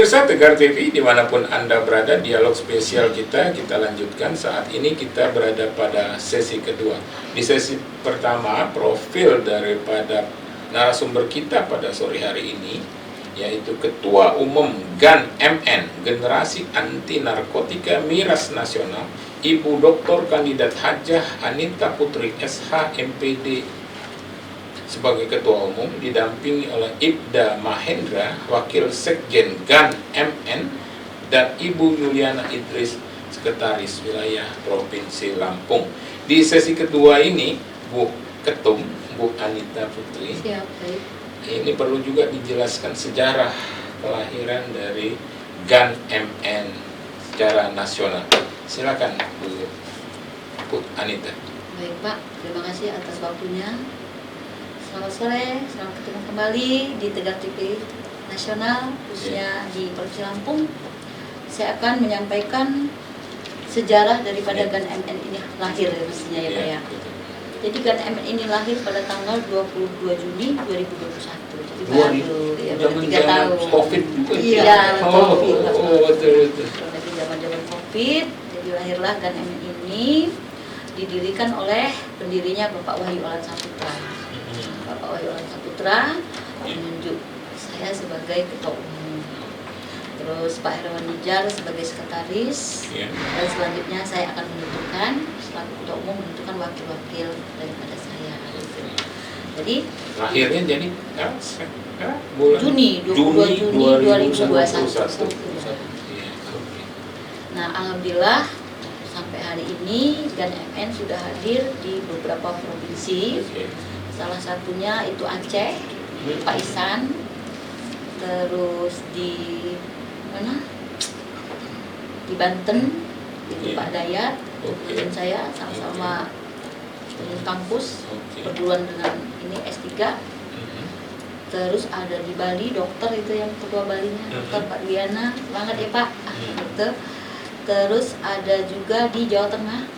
Pemirsa Tegar TV dimanapun Anda berada, dialog spesial kita lanjutkan. Saat ini kita berada pada sesi kedua. Di sesi pertama, profil daripada narasumber kita pada sore hari ini, yaitu Ketua Umum GAN MN, Generasi Anti Narkotika Miras Nasional, Ibu Dr. Kandidat Hajah Anita Putri SH MPD sebagai Ketua Umum, didampingi oleh Ibda Mahendra, Wakil Sekjen GAN MN, dan Ibu Yuliana Idris, Sekretaris Wilayah Provinsi Lampung. Di sesi kedua ini, Bu Ketum, Bu Anita Putri, ini perlu juga dijelaskan sejarah kelahiran dari GAN MN secara nasional. Silakan Bu Anita. Baik Pak, terima kasih atas waktunya. Selamat sore, selamat ketemu kembali di Tegar TV Nasional, khususnya di Provinsi Lampung. Saya akan menyampaikan sejarah daripada GAN MN ini lahir mestinya ya Pak ya. Jadi GAN MN ini lahir pada tanggal 22 Juni 2021. Jadi baru ya, baru 3 tahun. Covid juga. Iya, Covid. Betul. Lagi zaman-zaman Covid, jadi lahirlah GAN MN ini, didirikan oleh pendirinya Bapak Wahyu Alan Saputra. Bapak Wahyu Alan Saputra menunjuk saya sebagai Ketua Umum, terus Pak Herwan Nijar sebagai Sekretaris, dan selanjutnya saya akan menentukan selaku Ketua Umum menentukan wakil-wakil daripada saya. Jadi lahirnya jadi bulan Juni 22 Juni 2021. Nah, alhamdulillah sampai hari ini GAN MN sudah hadir di beberapa provinsi. Salah satunya itu Aceh, Pak Isan, terus di mana? Di Banten, itu Pak Dayat, dan saya sama-sama kampus perguruan dengan ini S3. Terus ada di Bali, dokter itu yang ketua Balinya, dokter Pak Diana, semangat ya Pak. Gitu. Terus ada juga di Jawa Tengah,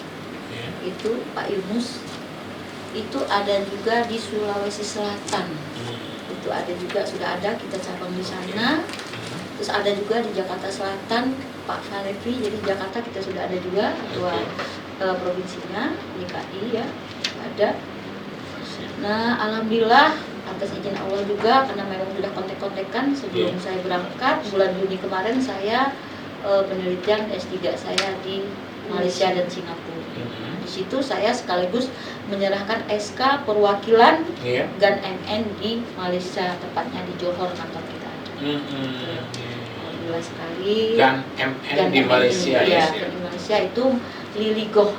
itu Pak Yunus. Itu ada juga di Sulawesi Selatan, itu ada juga, sudah ada kita cabang di sana. Terus ada juga di Jakarta Selatan Pak Falevi, jadi Jakarta kita sudah ada juga ketua provinsinya DKI ya ada. Nah, alhamdulillah atas izin Allah juga, karena memang sudah kontek-kontekan sebelum saya berangkat bulan Juni kemarin, saya penelitian S3 saya di Malaysia dan Singapura. Di situ saya sekaligus menyerahkan SK perwakilan GAN MN di Malaysia, tepatnya di Johor kantor kita. Alhamdulillah sekali. GAN MN di Malaysia ya. Di Malaysia itu Liligoh.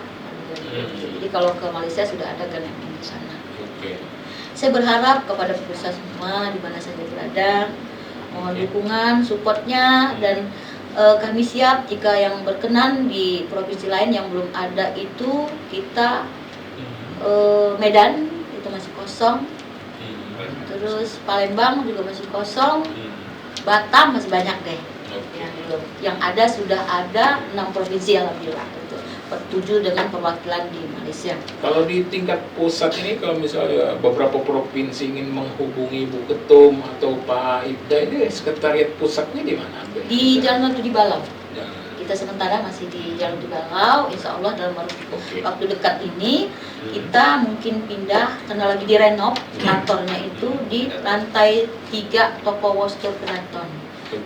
Jadi kalau ke Malaysia sudah ada GAN MN di sana. Saya berharap kepada pemirsa semua di mana saja berada, mohon dukungan, supportnya, dan kami siap jika yang berkenan di provinsi lain yang belum ada itu kita Medan itu masih kosong, terus Palembang juga masih kosong, Batam masih banyak deh yang belum. Yang ada sudah ada 6 provinsi alhamdulillah, itu 7 dengan perwakilan di Malaysia. Kalau di tingkat pusat ini, kalau misalnya beberapa provinsi ingin menghubungi Bu Ketum atau Pak Ibda, ini sekretariat pusatnya di mana? Di Jalan Ratu di Balau. Kita sementara masih di Jalan Ratu Balau. Insya Allah dalam waktu dekat ini kita mungkin pindah, karena lagi direnov kantornya itu di lantai 3 Toko Wostel Keraton.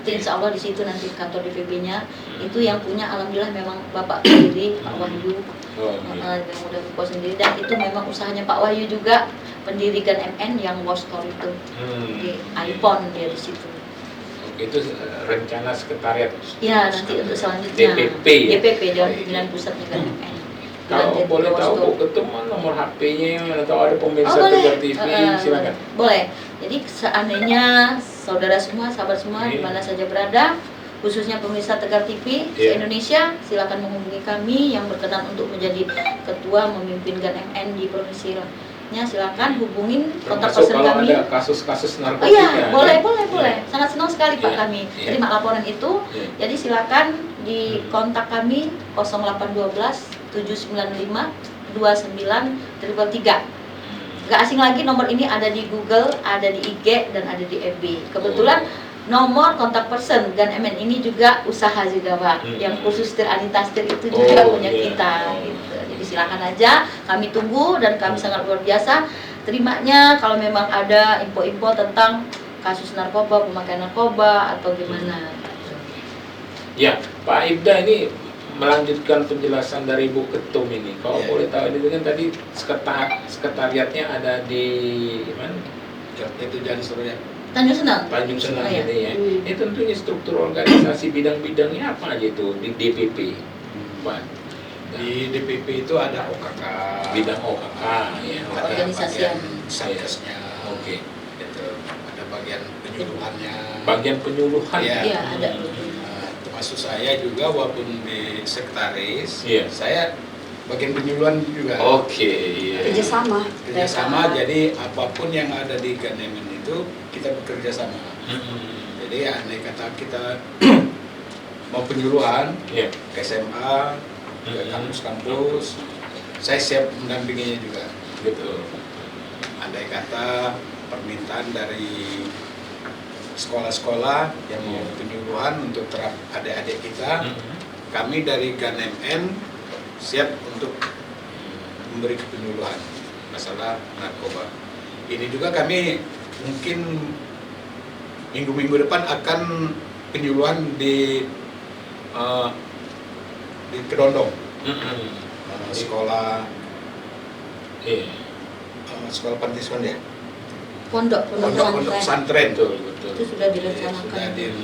Insya Allah di situ nanti kantor DPB-nya itu yang punya, alhamdulillah memang Bapak sendiri, Pak Wahyu, yang udah berkuasa sendiri, dan itu memang usahanya Pak Wahyu juga, pendiri GAN MN yang Wostor itu, di iPhone dia di situ. Itu rencana sekretariat. Ya, nanti untuk selanjutnya DPP Dewan Pimpinan Pusatnya GAN MN. Kalau boleh tahu Bu Ketum nomor HP-nya atau ada pemirsa Tegar TV, silakan. Boleh. Jadi seandainya saudara semua, sahabat semua di mana saja berada, khususnya pemirsa Tegar TV se-Indonesia, silakan menghubungi kami yang berkenan untuk menjadi ketua memimpin GAN MN di provinsinya. Silakan hubungin kontak person kami. Kalau ada kasus-kasus narkotika. Iya, boleh. Sangat senang sekali Pak kami terima laporan itu. Jadi silakan di kontak kami 0812 795 29 333. Gak asing lagi, nomor ini ada di Google, ada di IG, dan ada di FB. Kebetulan nomor kontak person Gan MN ini juga usaha juga Pak. Yang khusus Anita Stir itu juga punya kita gitu. Jadi silakan aja, kami tunggu dan kami sangat luar biasa terimanya kalau memang ada info-info tentang kasus narkoba, pemakaian narkoba atau gimana. Ya, Pak Ibda ini melanjutkan penjelasan dari Bu Ketum ini. Kalau boleh tahu ini kan tadi sekretariatnya ada di mana? Itu Jalan Surya. Tanjung Senang. Tanjung Senang ini ya. Ini tentunya struktur organisasi bidang-bidangnya apa aja itu di DPP, Pak? Di DPP itu ada OKK. Bidang OKK, ya. Organisasian. Satgasnya. Oke. Itu ada bagian penyuluhannya. Bagian penyuluhan. Iya, ada. Termasuk saya juga walaupun di sekretaris, saya bagian penyuluhan juga. Oke. Kerjasama. Jadi apapun yang ada di Ganemen itu kita bekerja sama. Jadi andai kata kita mau penyuluhan ke SMA, ke kampus-kampus, saya siap mendampinginya juga. Betul. Andai kata permintaan dari sekolah-sekolah yang mau penyuluhan untuk terap adik-adik kita, kami dari GANMN siap untuk memberi penyuluhan masalah narkoba. Ini juga kami mungkin minggu-minggu depan akan penyuluhan di Kedondong, sekolah sekolah pantiasuhan ya. Pondok pesantren. Betul. Itu sudah direncanakan.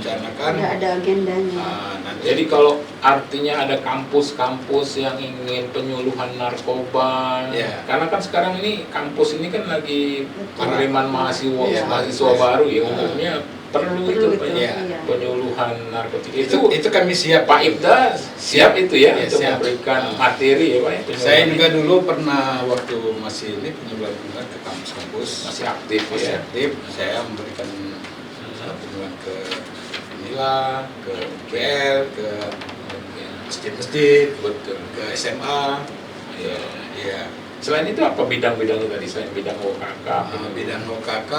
Sudah ada agendanya. Nanti. Jadi kalau artinya ada kampus-kampus yang ingin penyuluhan narkoba, karena kan sekarang ini kampus ini kan lagi penerimaan mahasiswa baru ya, umumnya perlu itu penyuluhan narkotika. Itu kami siap. Pak Ibda siap itu ya, untuk siap. memberikan materi ya Pak. Saya juga dulu pernah waktu masih ini penyuluhan ke kampus-kampus, masih aktif. Saya memberikan penyuluhan ke Nila, ke UPL, ke masjid-masjid, ke SMA. Selain itu apa bidang-bidangnya tadi? Selain bidang OKK, bidang OKK,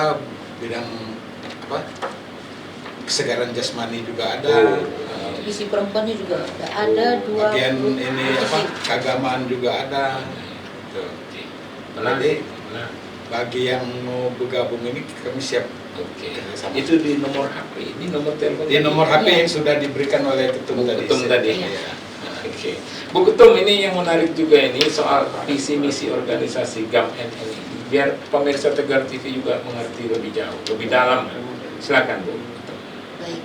bidang apa? Kesegaran jasmani juga ada. Isi perempuannya juga ada dua. Bagian ini apa? Keagamaan juga ada. Nanti bagi yang mau bergabung ini kami siap. Itu di nomor HP, ini nomor telepon. Di nomor HP yang sudah diberikan oleh ketum tadi. Bu Ketum, ini yang menarik juga ini soal visi misi organisasi GAMN ini. Biar pemirsa Tegar TV juga mengerti lebih jauh, lebih dalam. Silakan Bu. Baik.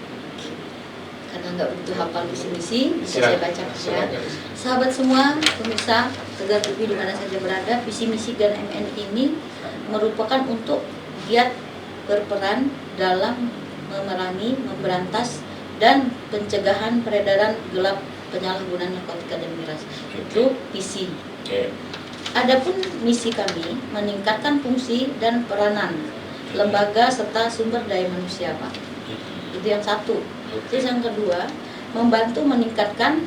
Karena nggak butuh hafal visi misi, bisa saya baca ya. Sahabat semua, pemirsa Tegar TV di mana saja berada, visi misi GAMN ini merupakan untuk giat berperan dalam memerangi, memberantas dan pencegahan peredaran gelap penyalahgunaan narkotika dan miras. Itu visi. Adapun misi kami meningkatkan fungsi dan peranan lembaga serta sumber daya manusia, Pak. Itu yang satu. Terus yang kedua, membantu meningkatkan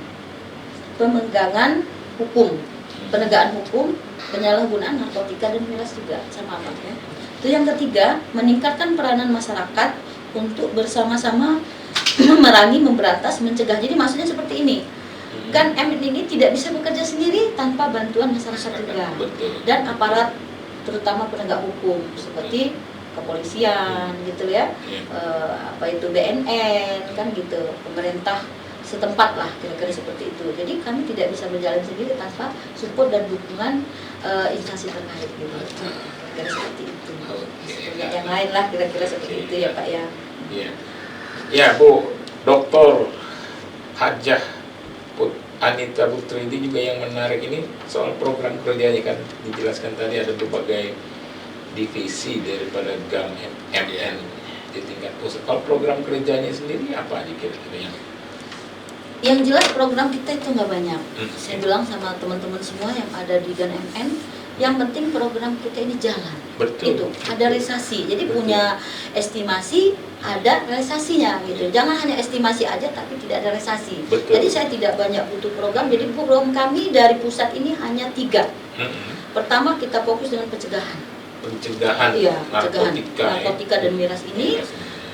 pemegangan hukum, penegakan hukum, penyalahgunaan narkotika dan miras juga sama, Pak ya. Itu yang ketiga, meningkatkan peranan masyarakat untuk bersama-sama memerangi, memberantas, mencegah. Jadi maksudnya seperti ini. GANMN ini tidak bisa bekerja sendiri tanpa bantuan masyarakat juga. Dan aparat terutama penegak hukum seperti kepolisian gitu ya. Apa itu BNN kan gitu, pemerintah setempat lah kira-kira seperti itu. Jadi kami tidak bisa berjalan sendiri tanpa support dan dukungan instansi terkait gitu. Kira-kira seperti itu. Yang lain lah kira-kira seperti itu ya Pak ya. Ya Bu, Dr. Hajah Anita Putri ini juga yang menarik ini soal program kerjanya kan dijelaskan tadi ada berbagai divisi daripada GAMN di tingkat pusat. Kalau program kerjanya sendiri apa aja kira-kira yang jelas program kita itu nggak banyak. Saya bilang sama teman-teman semua yang ada di GANMN, yang penting program kita ini jalan. Betul. Itu ada realisasi. Jadi punya estimasi, ada realisasinya gitu. Jangan hanya estimasi aja tapi tidak ada realisasi. Jadi saya tidak banyak butuh program. Jadi program kami dari pusat ini hanya 3. Pertama kita fokus dengan pencegahan. Pencegahan narkotika dan miras ini.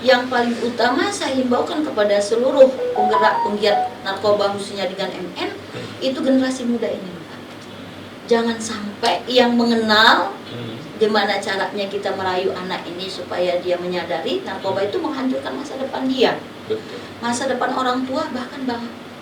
Yang paling utama saya himbaukan kepada seluruh penggerak penggiat narkoba khususnya dengan MN, itu generasi muda ini, Pak. Jangan sampai yang mengenal gimana caranya kita merayu anak ini supaya dia menyadari narkoba itu menghancurkan masa depan dia, masa depan orang tua, bahkan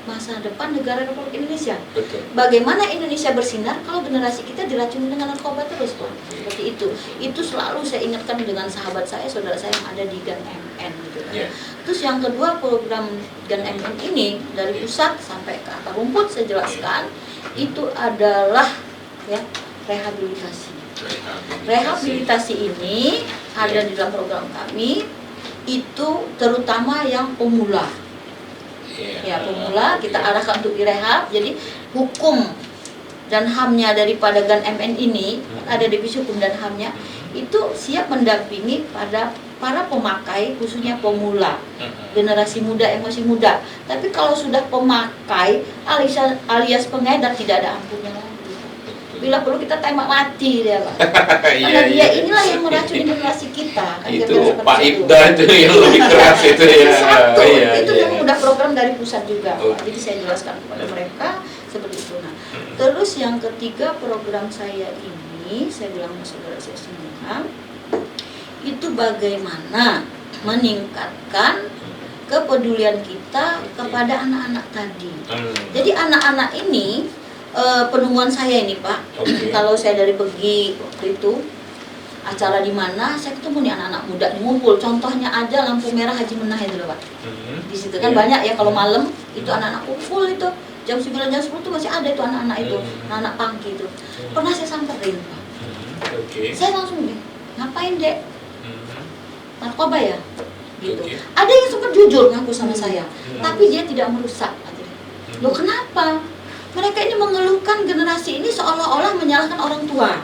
masa depan negara Republik Indonesia. Betul. Bagaimana Indonesia bersinar kalau generasi kita diracuni dengan narkoba terus, Pak? Seperti itu. Itu selalu saya ingatkan dengan sahabat saya, saudara saya yang ada di GAN MN gitu kan. Yeah. Terus yang kedua, program GAN MN ini dari pusat sampai ke akar rumput saya jelaskan, itu adalah ya rehabilitasi. Rehabilitasi ini ada di dalam program kami, itu terutama yang pemula. Ya, pemula kita arahkan untuk direhab. Jadi hukum dan HAM-nya daripada GAN MN ini, ada divisi hukum dan HAM-nya, itu siap mendampingi pada para pemakai, khususnya pemula, generasi muda yang masih muda. Tapi kalau sudah pemakai alias pengedar, tidak ada ampunnya lagi. Bila perlu kita tembak mati dia, Pak. Karena dia inilah yang meracuni generasi kita. Kan Itu Pak Ibda itu yang lebih keras itu ya. Satu, itu iya. yang udah program dari pusat juga, Pak. Okay. Jadi saya jelaskan kepada mereka seperti itu. Nah, terus yang ketiga, program saya ini, saya bilang ke saudara saya semua, itu bagaimana meningkatkan kepedulian kita kepada anak-anak tadi. Jadi anak-anak ini, penemuan saya ini, Pak, kalau saya dari Begi waktu itu acara di mana saya ketemu nih anak-anak muda ngumpul. Contohnya aja lampu merah Haji Menah itu loh, Pak. Di situ kan banyak ya kalau malam itu anak-anak kumpul itu jam 9 jam 10 tuh masih ada itu anak-anak itu, anak pangki itu. Pernah saya samperin, Pak. Saya langsung ngapain, Dek? Narkoba ya? Gitu. Ada yang sempat jujur ngaku sama saya, tapi dia tidak merusak. Loh, kenapa? Mereka ini mengeluhkan generasi ini seolah-olah menyalahkan orang tua.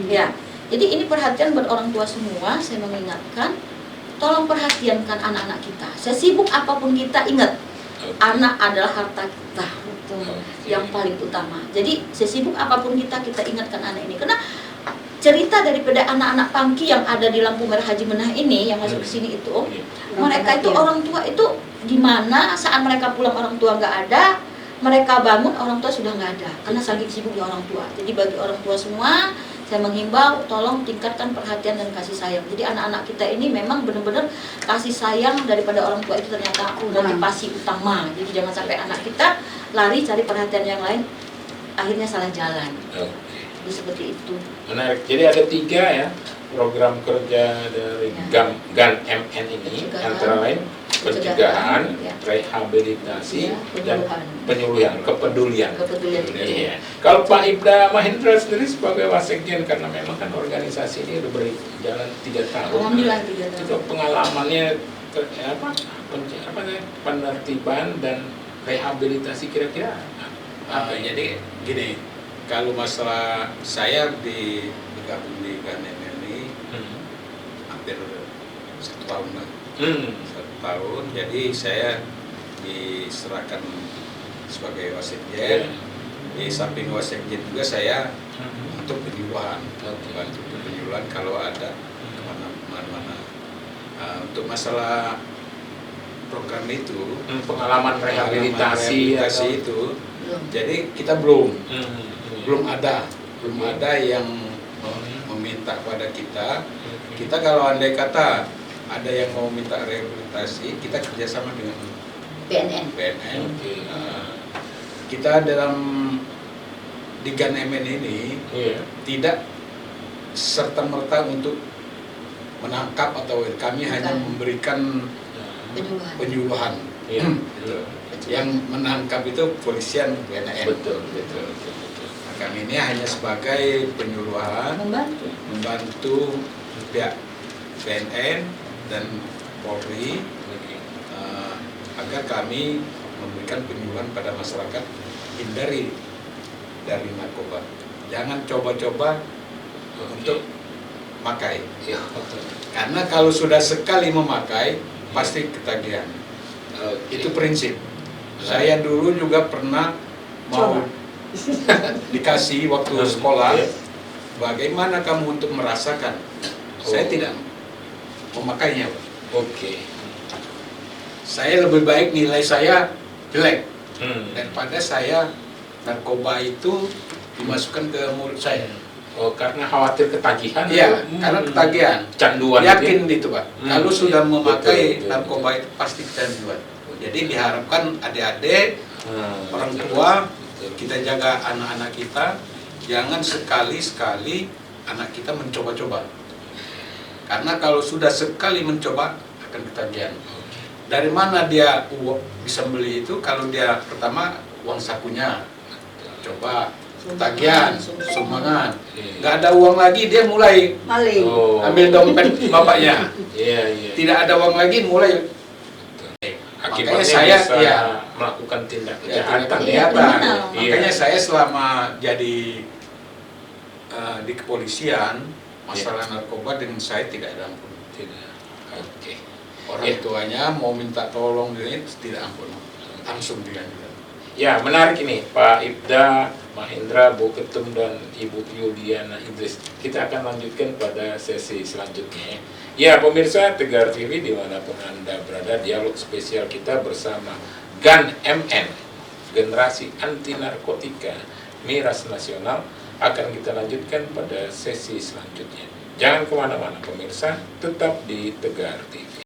Ya, jadi ini perhatian buat orang tua semua. Saya mengingatkan, tolong perhatiankan anak-anak kita. Sesibuk apapun kita, ingat, anak adalah harta kita yang paling utama. Jadi sesibuk apapun kita ingatkan anak ini. Karena cerita daripada anak-anak pangki yang ada di lampu merah Haji Menah ini yang masuk ke sini itu, mereka itu orang tua itu di mana saat mereka pulang orang tua nggak ada. Mereka bangun, orang tua sudah nggak ada, karena saking sibuknya orang tua. Jadi bagi orang tua semua, saya menghimbau, tolong tingkatkan perhatian dan kasih sayang. Jadi anak-anak kita ini memang benar-benar kasih sayang daripada orang tua itu ternyata motivasi utama. Jadi jangan sampai anak kita lari cari perhatian yang lain, akhirnya salah jalan. Jadi seperti itu. Menarik. Jadi ada 3 ya program kerja dari GAN MN ini, antara lain pencegahan, rehabilitasi, dan penyuluhan, kepedulian. Iya. Kalau Pak Ibda Mahendra sendiri sebagai wasekjen, karena memang kan organisasi ini udah berjalan 3 tahun. Alhamdulillah 3 tahun. Itu pengalamannya penertiban dan rehabilitasi kira-kira apa? Jadi gini, kalau masalah saya bergabung di GAN MN ini hampir 1 tahun lah. 1 tahun, jadi saya diserahkan sebagai wasekjen. Di samping wasekjen juga saya untuk penyuluhan, bantu penyuluhan kalau ada kemana-mana. Untuk masalah program itu, pengalaman rehabilitasi itu, jadi kita belum ada yang meminta kepada kita. Kita kalau andai kata ada yang mau minta rehabilitasi, kita kerjasama dengan BNN. Kita dalam di GAN MN ini tidak serta-merta untuk menangkap atau kami hanya memberikan penyuluhan. Yang menangkap itu polisian BNN. Betul. Nah, kami ini hanya sebagai penyuluhan, membantu pihak BNN dan Polri agar kami memberikan penyuluhan pada masyarakat, hindari dari narkoba. Jangan coba-coba untuk memakai. Karena kalau sudah sekali memakai pasti ketagihan. Itu prinsip. Saya dulu juga pernah mau dikasih waktu sekolah, bagaimana kamu untuk merasakan? Saya tidak memakainya. saya lebih baik nilai saya jelek Hmm. daripada saya narkoba itu dimasukkan ke mulut saya. Oh, karena khawatir ketagihan? Iya, karena ketagihan. Canduan Yakin itu. itu Pak. Hmm. Kalau sudah memakai Betul, betul, narkoba itu pasti kecanduan. Jadi diharapkan adik-adik, orang betul, tua, betul. kita jaga anak-anak kita, jangan sekali-sekali anak kita mencoba-coba. Karena kalau sudah sekali mencoba akan ketagihan. Dari mana dia bisa beli itu? Kalau dia pertama uang sakunya, coba tagihan, sumbangan. Nggak ada uang lagi, dia mulai Maling. Oh. ambil dompet bapaknya. Iya, iya. Tidak ada uang lagi, mulai. Akibatnya Makanya saya bisa ya, melakukan tindak ya, kejahatan. tindak Iya, kejahatan. kriminal. Makanya Iya. saya selama jadi di kepolisian, masalah narkoba dengan saya tidak ada ampun. Tidak. Oke. Orang Iya. tuanya mau minta tolong dia tidak ampun, langsung dilanjutkan. Ya, menarik ini Pak Ibda, Mahendra, Bu Ketum, dan Ibu Yuliana Idris. Kita akan lanjutkan pada sesi selanjutnya. Ya, pemirsa Tegar TV dimanapun Anda berada, dialog spesial kita bersama GAN MN, Generasi Anti Narkotika Miras Nasional, akan kita lanjutkan pada sesi selanjutnya. Jangan kemana-mana pemirsa, tetap di Tegar TV.